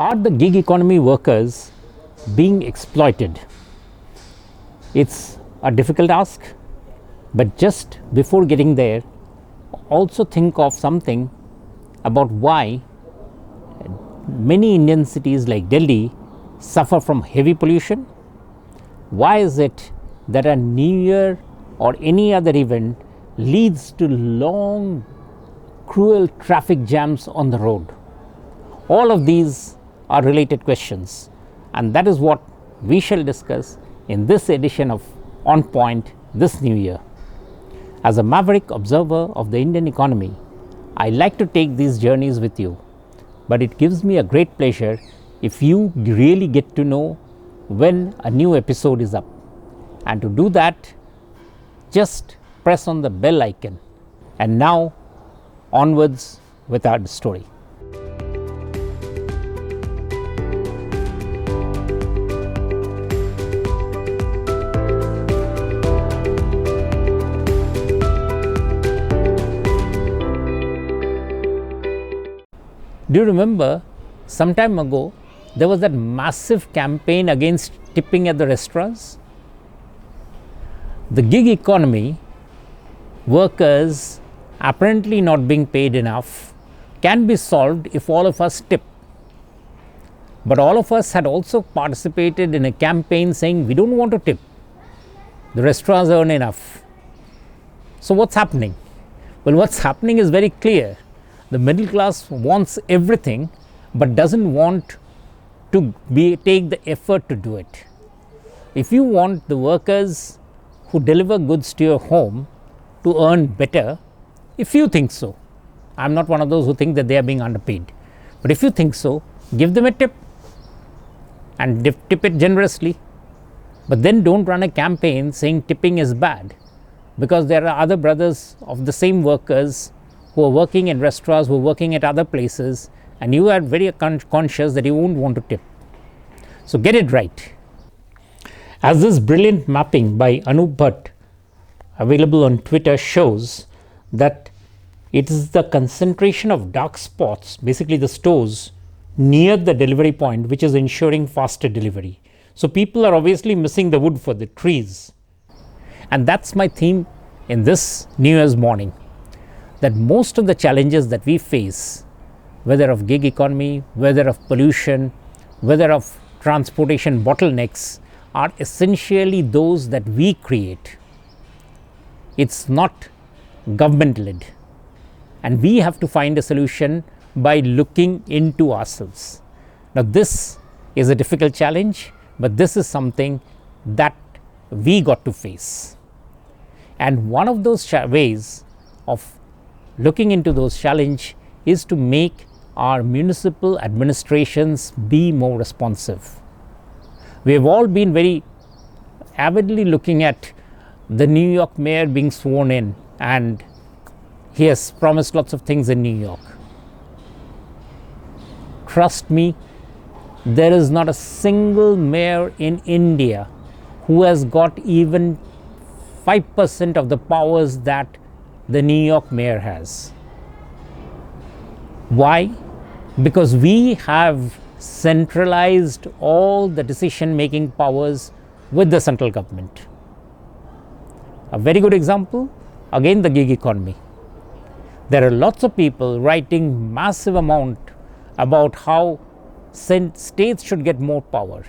Are the gig economy workers being exploited? It's a difficult ask, but just before getting there, also think of something about why many Indian cities like Delhi suffer from heavy pollution. Why is it that a New Year or any other event leads to long, cruel traffic jams on the road? All of these are related questions, and that is what we shall discuss in this edition of On Point this New Year. As a maverick observer of the Indian economy, I like to take these journeys with you, but it gives me a great pleasure if you really get to know when a new episode is up. And to do that, just press on the bell icon. And now, onwards with our story. Do you remember some time ago there was that massive campaign against tipping at the restaurants? The gig economy workers apparently not being paid enough can be solved if all of us tip. But all of us had also participated in a campaign saying we don't want to tip. The restaurants earn enough. So what's happening? Well, what's happening is very clear. The middle class wants everything but doesn't want to take the effort to do it. If you want the workers who deliver goods to your home to earn better, if you think so, I'm not one of those who think that they are being underpaid, but if you think so, give them a tip and tip it generously. But then don't run a campaign saying tipping is bad, because there are other brothers of the same workers who are working in restaurants, who are working at other places, and you are very conscious that you won't want to tip. So get it right. As this brilliant mapping by Anup Bhatt, available on Twitter, shows that it is the concentration of dark spots, basically the stores, near the delivery point, which is ensuring faster delivery. So people are obviously missing the wood for the trees. And that's my theme in this New Year's morning, that most of the challenges that we face, whether of gig economy, whether of pollution, whether of transportation bottlenecks, are essentially those that we create. It's not government led, and we have to find a solution by looking into ourselves. Now this is a difficult challenge, but this is something that we got to face. And one of those ways of looking into those challenges is to make our municipal administrations be more responsive. We have all been very avidly looking at the New York mayor being sworn in, and he has promised lots of things in New York. Trust me, there is not a single mayor in India who has got even 5% of the powers that the New York mayor has. Why? Because we have centralized all the decision making powers with the central government. A very good example, again, the gig economy. There are lots of people writing massive amount about how states should get more power.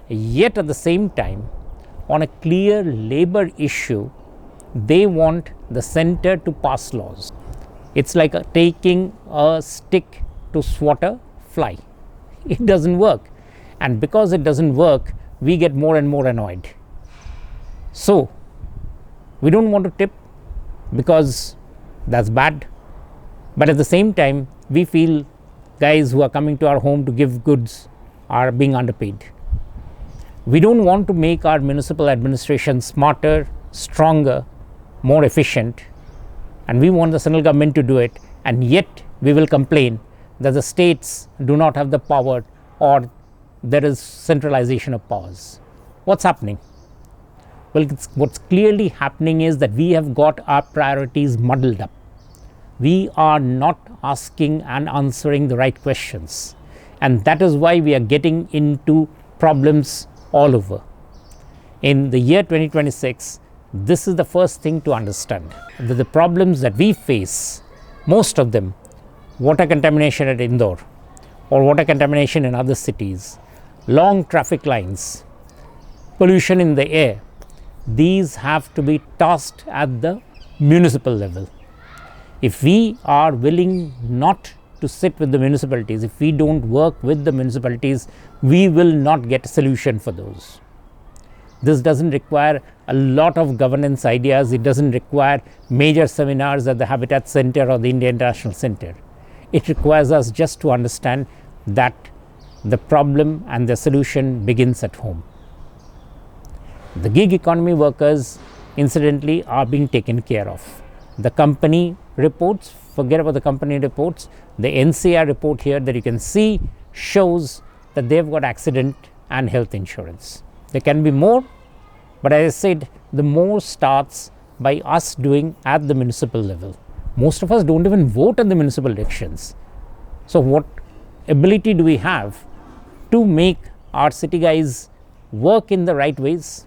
Yet at the same time, on a clear labor issue, they want the center to pass laws. It's like taking a stick to swat a fly. It doesn't work, and because it doesn't work, we get more and more annoyed. So we don't want to tip because that's bad, but at the same time we feel guys who are coming to our home to give goods are being underpaid. We don't want to make our municipal administration smarter, stronger, more efficient, and we want the central government to do it, and yet we will complain that the states do not have the power, or there is centralization of powers. What's happening? Well, what's clearly happening is that we have got our priorities muddled up. We are not asking and answering the right questions. And that is why we are getting into problems all over. In the year 2026, this is the first thing to understand, that the problems that we face, most of them, water contamination at Indore or water contamination in other cities, long traffic lines, pollution in the air, these have to be tossed at the municipal level. If we are willing not to sit with the municipalities, if we don't work with the municipalities, we will not get a solution for those. This doesn't require a lot of governance ideas. It doesn't require major seminars at the Habitat Center or the India International Center. It requires us just to understand that the problem and the solution begins at home. The gig economy workers, incidentally, are being taken care of. The company reports, forget about the company reports, the NCR report here that you can see shows that they've got accident and health insurance. There can be more, but as I said, the more starts by us doing at the municipal level. Most of us don't even vote at the municipal elections. So what ability do we have to make our city guys work in the right ways?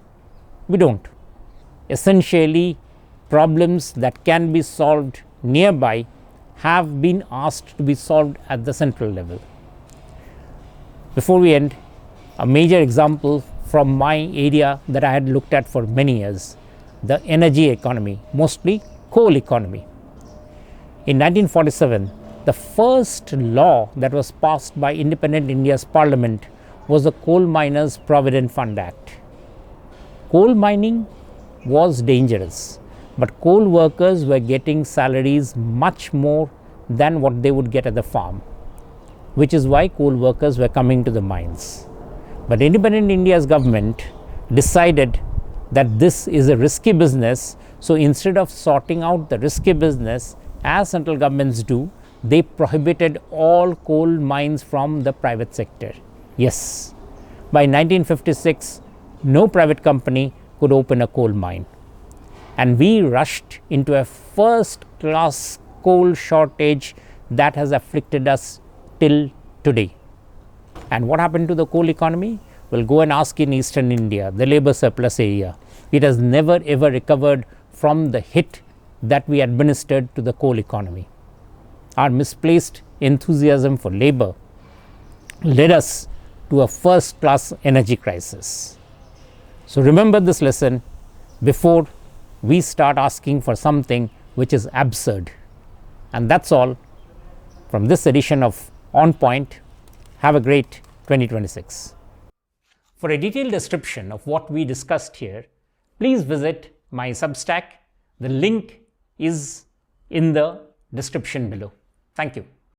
We don't. Essentially, problems that can be solved nearby have been asked to be solved at the central level. Before we end, a major example from my area that I had looked at for many years, the energy economy, mostly coal economy. In 1947, the first law that was passed by independent India's parliament was the Coal Miners Provident Fund Act. Coal mining was dangerous, but coal workers were getting salaries much more than what they would get at the farm, which is why coal workers were coming to the mines. But independent India's government decided that this is a risky business, so instead of sorting out the risky business as central governments do, they prohibited all coal mines from the private sector. Yes, by 1956, no private company could open a coal mine. And we rushed into a first-class coal shortage that has afflicted us till today. And what happened to the coal economy? Well, go and ask in eastern India, the labor surplus area. It has never ever recovered from the hit that we administered to the coal economy. Our misplaced enthusiasm for labor led us to a first-class energy crisis. So remember this lesson before we start asking for something which is absurd. And that's all from this edition of On Point. Have a great 2026. For a detailed description of what we discussed here, please visit my Substack. The link is in the description below. Thank you.